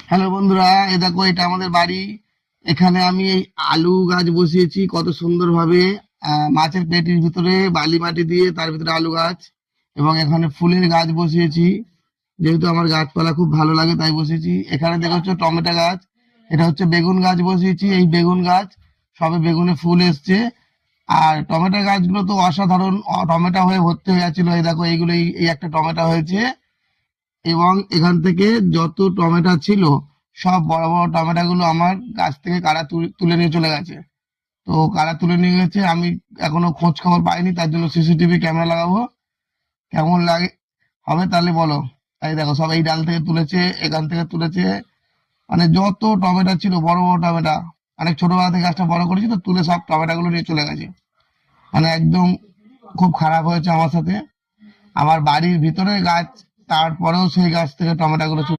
Hello বন্ধুরা, এ দেখো এটা আমাদের বাড়ি। এখানে আমি এই আলু গাছ বসিয়েছি কত সুন্দর ভাবে। মাছের পেটির ভিতরে বালি মাটি দিয়ে তার ভিতরে আলু গাছ, এবং এখানে ফুলের গাছ বসিয়েছি। যেহেতু আমার গাছপালা খুব ভালো লাগে তাই বসিয়েছি। এখানে দেখো হচ্ছে টমেটো গাছ, এটা হচ্ছে বেগুন গাছ বসিয়েছি। এই বেগুন গাছ সবে বেগুনে ফুল এসছে। আর টমেটো গাছগুলো তো অসাধারণ, টমেটো হয়ে ভর্তি হয়ে যাচ্ছিল। এই দেখো এইগুলো, এই একটা টমেটো হয়েছে। এবং এখান থেকে যত টমেটো ছিল সব বড় বড় টমেটো গুলো আমার গাছ থেকে কারা তুলে নিয়ে চলে গেছে। তো কারা তুলে নিয়ে গেছে আমি এখনো খোঁজ খবর পাইনি, তার জন্য সিসিটিভি ক্যামেরা লাগাবো। কেমন লাগে হবে তাহলে বলো। এই দেখো সব এই ডাল থেকে তুলেছে, এখান থেকে তুলেছে। মানে যত টমেটো ছিল বড় বড় টমেটো, অনেক ছোটবেলা থেকে গাছটা বড় করেছি তো, তুলে সব টমেটো গুলো নিয়ে চলে গেছে। মানে একদম খুব খারাপ হয়েছে আমার সাথে। আমার বাড়ির ভিতরে গাছ, তারপরেও সেই গাছ থেকে টমেটো গুলো